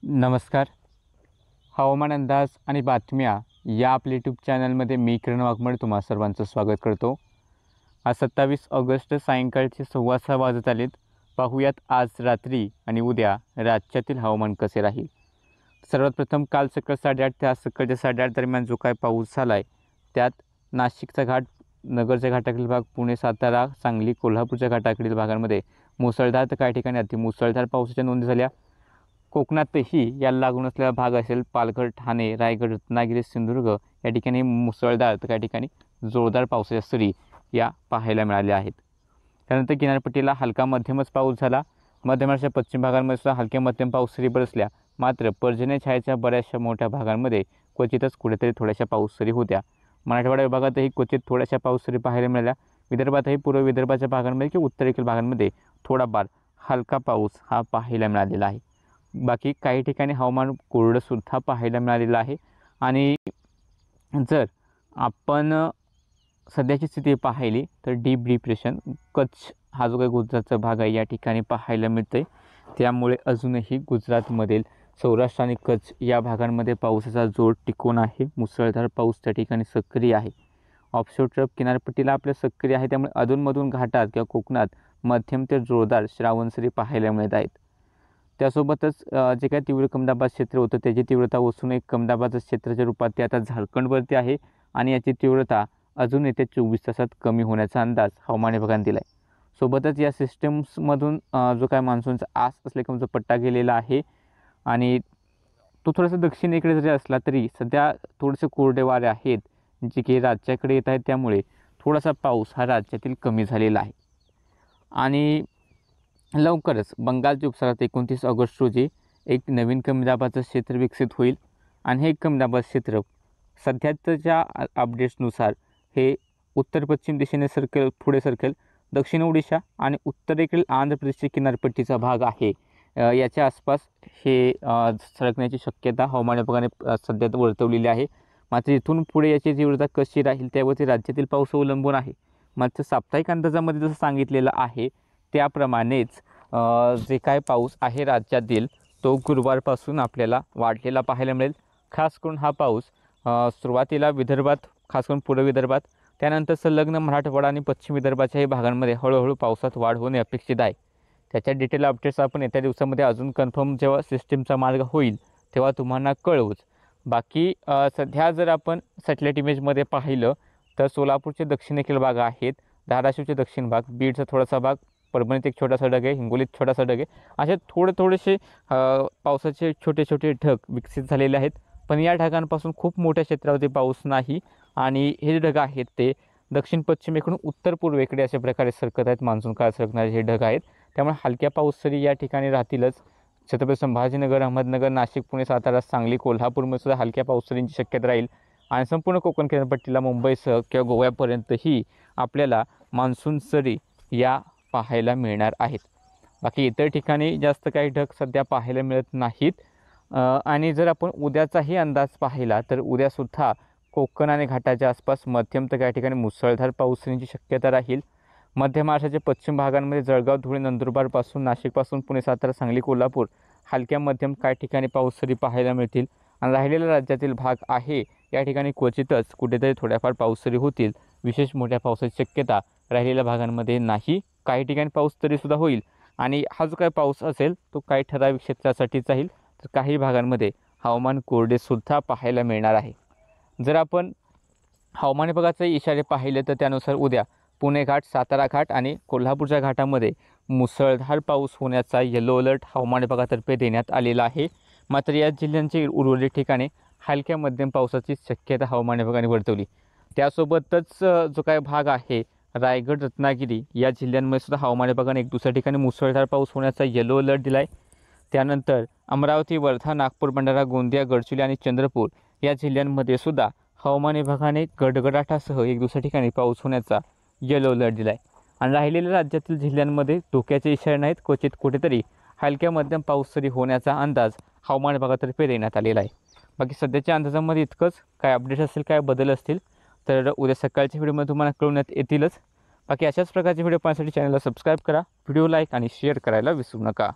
नमस्कार. हवामान अंदाज आणि बातम्या या आपल्या यूट्यूब चॅनलमध्ये मी किरण वाघमोडे तुम्हा सर्वांचं स्वागत करतो. आज 27 ऑगस्ट सायंकाळचे 6:15 वाजत आलेत. पाहूयात आज रात्री आणि उद्या राज्यातील हवामान कसे राहील. सर्वात प्रथम काल सकाळ 8:30 ते आज सकाळच्या 8:30 दरम्यान जो काय पाऊस झाला आहे त्यात नाशिकचा घाट, नगरच्या घाटाकडील भाग, पुणे, सातारा, सांगली, कोल्हापूरच्या घाटाकडील भागांमध्ये मुसळधार तर काही ठिकाणी अतिमुसळधार पावसाच्या नोंदी झाल्या. कोकणातही याला लागून असलेला भाग असेल पालघर, ठाणे, रायगड, रत्नागिरी, सिंधुदुर्ग या ठिकाणी मुसळधार तर काही ठिकाणी जोरदार पावसाच्या सरी या पाहायला मिळाल्या आहेत. त्यानंतर किनारपट्टीला हलका मध्यमच पाऊस झाला. मध्य महाराष्ट्राच्या पश्चिम भागांमध्ये सुद्धा हलक्या मध्यम पाऊस सरी बरसल्या. मात्र पर्जन्य छायेच्या बऱ्याचशा मोठ्या भागांमध्ये क्वचितच कुठेतरी थोड्याशा पाऊस सरी होत्या. मराठवाडा विभागातही क्वचित थोड्याशा पाऊस सरी पाहायला मिळाल्या. विदर्भातही पूर्व विदर्भाच्या भागांमध्ये किंवा उत्तरेकडील भागांमध्ये थोडाफार हलका पाऊस हा पाहायला मिळालेला आहे. बाकी काही ठिकाणी हवामान कोरडंसुद्धा पाहायला मिळालेलं आहे. आणि जर आपण सध्याची स्थिती पाहिली तर डीप डिप्रेशन कच्छ हा जो काही गुजरातचा भाग आहे या ठिकाणी पाहायला मिळतं आहे. त्यामुळे अजूनही गुजरातमधील सौराष्ट्र आणि कच्छ या भागांमध्ये पावसाचा जोर टिकून आहे. मुसळधार पाऊस त्या ठिकाणी सक्रिय आहे. ऑफशोर ट्रफ किनारपट्टीला आपल्या सक्रिय आहे. त्यामुळे अधूनमधून घाटात किंवा कोकणात मध्यम ते जोरदार श्रावणसरी पाहायला मिळत आहेत. त्यासोबतच जे काही तीव्र कमदाबाद क्षेत्र होतं त्याची तीव्रता ओसून एक कमदाबाद क्षेत्राच्या रूपात ते आता झारखंडवरती आहे आणि याची तीव्रता अजून येत्या 24 तासात कमी होण्याचा अंदाज हवामान विभागाने दिला आहे. सोबतच या सिस्टम्समधून जो काय मान्सूनचा आस असलेला पट्टा गेलेला आहे आणि तो थोडासा दक्षिणेकडे जरी असला तरी सध्या थोडेसे कोरडे वारे आहेत जे की राज्याकडे येत आहेत. त्यामुळे थोडासा पाऊस हा राज्यातील कमी झालेला आहे. आणि लवकरच बंगालच्या उपसागरात 29 ऑगस्ट रोजी एक नवीन कमी दाबाचं क्षेत्र विकसित होईल आणि हे कमी दाबाचं क्षेत्र सध्याच्या अपडेट्सनुसार हे उत्तर पश्चिम दिशेने पुढे सरकेल. दक्षिण ओडिशा आणि उत्तरेकडील आंध्र प्रदेशची किनारपट्टीचा भाग आहे याच्या आसपास हे सरकण्याची शक्यता हवामान विभागाने सध्या वर्तवलेली आहे. मात्र इथून पुढे याची तीव्रता कशी राहील त्यावरती राज्यातील पाऊस अवलंबून आहे. मात्र साप्ताहिक अंदाजामध्ये जसं सांगितलेलं आहे त्याप्रमाणेच जे काय पाऊस आहे राज्यातील तो गुरुवारपासून आपल्याला वाढलेला पाहायला मिळेल. खास करून हा पाऊस सुरुवातीला विदर्भात, खास करून पूर्व विदर्भात, त्यानंतर संलग्न मराठवाडा आणि पश्चिम विदर्भाच्याही भागांमध्ये हळूहळू पावसात वाढ होणे अपेक्षित आहे. त्याच्या डिटेल अपडेट्स आपण येत्या दिवसामध्ये अजून कन्फर्म जेव्हा सिस्टीमचा मार्ग होईल तेव्हा तुम्हाला कळवूच. बाकी सध्या जर आपण सॅटेलाईट इमेजमध्ये पाहिलं तर सोलापूरचे दक्षिणेकडील भाग आहेत, धाराशिवचे दक्षिण भाग, बीडचा थोडासा भाग, परभणीत एक छोटासा ढग आहे, हिंगोलीत छोटासा ढग आहे, असे थोडेसे पावसाचे छोटे छोटे ढग विकसित झालेले आहेत. पण या ढगांपासून खूप मोठ्या क्षेत्रावरती पाऊस नाही आणि हे ढग आहेत ते दक्षिण पश्चिमेकडून उत्तर पूर्वेकडे अशा प्रकारे सरकत आहेत. मान्सून काळ सरकणारे हे ढग आहेत. त्यामुळे हलक्या पाऊस सरी या ठिकाणी राहतीलच. छत्रपती संभाजीनगर, अहमदनगर, नाशिक, पुणे, सातारा, सांगली, कोल्हापूरमध्ये सुद्धा हलक्या पाऊस सरींची शक्यता राहील. आणि संपूर्ण कोकण किनारपट्टीला मुंबईसह किंवा गोव्यापर्यंतही आपल्याला मान्सून सरी या पाहायला मिळणार आहेत. बाकी इतर ठिकाणी जास्त काही ढग सध्या पाहायला मिळत नाहीत. आणि जर आपण उद्याचाही अंदाज पाहिला तर उद्यासुद्धा कोकण आणि घाटाच्या आसपास मध्यम तर काही ठिकाणी मुसळधार पाऊसची शक्यता राहील. मध्य महाराष्ट्राच्या पश्चिम भागांमध्ये जळगाव, धुळे, नंदुरबारपासून नाशिकपासून पुणे, सातारा, सांगली, कोल्हापूर हलक्या मध्यम काही ठिकाणी पाऊससरी पाहायला मिळतील. आणि राहिलेला राज्यातील भाग आहे या ठिकाणी क्वचितच कुठेतरी थोड्याफार पाऊससरी होतील. विशेष मोठ्या पावसाची शक्यता राहिलेल्या भागांमध्ये नाही. काही ठिकाणी पाऊस तरीसुद्धा होईल आणि हा जो काही पाऊस असेल तो काही ठराविक क्षेत्रासाठीच राहील. तर काही भागांमध्ये हवामान कोरडेसुद्धा पाहायला मिळणार आहे. जर आपण हवामान विभागाचे इशारे पाहिले तर त्यानुसार उद्या पुणे घाट, सातारा घाट आणि कोल्हापूरच्या घाटामध्ये मुसळधार पाऊस होण्याचा येलो अलर्ट हवामान विभागातर्फे देण्यात आलेला आहे. मात्र या जिल्ह्यांची उर्वरित ठिकाणी हलक्या मध्यम पावसाची शक्यता हवामान विभागाने वर्तवली. त्यासोबतच जो काही भाग आहे रायगड, रत्नागिरी या जिल्ह्यांमध्ये सुद्धा हवामान विभागाने एक दुसऱ्या ठिकाणी मुसळधार पाऊस होण्याचा येलो अलर्ट दिला आहे. त्यानंतर अमरावती, वर्धा, नागपूर, भंडारा, गोंदिया, गडचिरोली आणि चंद्रपूर या जिल्ह्यांमध्ये सुद्धा हवामान विभागाने गडगडाटासह एक दुसऱ्या ठिकाणी पाऊस होण्याचा येलो अलर्ट दिला आहे. आणि राहिलेल्या राज्यातील जिल्ह्यांमध्ये धोक्याचे इशारे नाहीत. क्वचित कुठेतरी हलक्या मध्यम पाऊस सरी होण्याचा अंदाज हवामान विभागातर्फे देण्यात आलेला आहे. बाकी सध्याच्या अंदाजामध्ये इतकंच. काय अपडेट्स असतील, काय बदल असतील तर उद्या सकाळच्या व्हिडिओमध्ये तुम्हाला कळवण्यात येतीलच. बाकी अशाच प्रकारचे व्हिडिओ पाहण्यासाठी चॅनलला सबस्क्राईब करा, व्हिडिओ लाईक आणि शेअर करायला विसरू नका.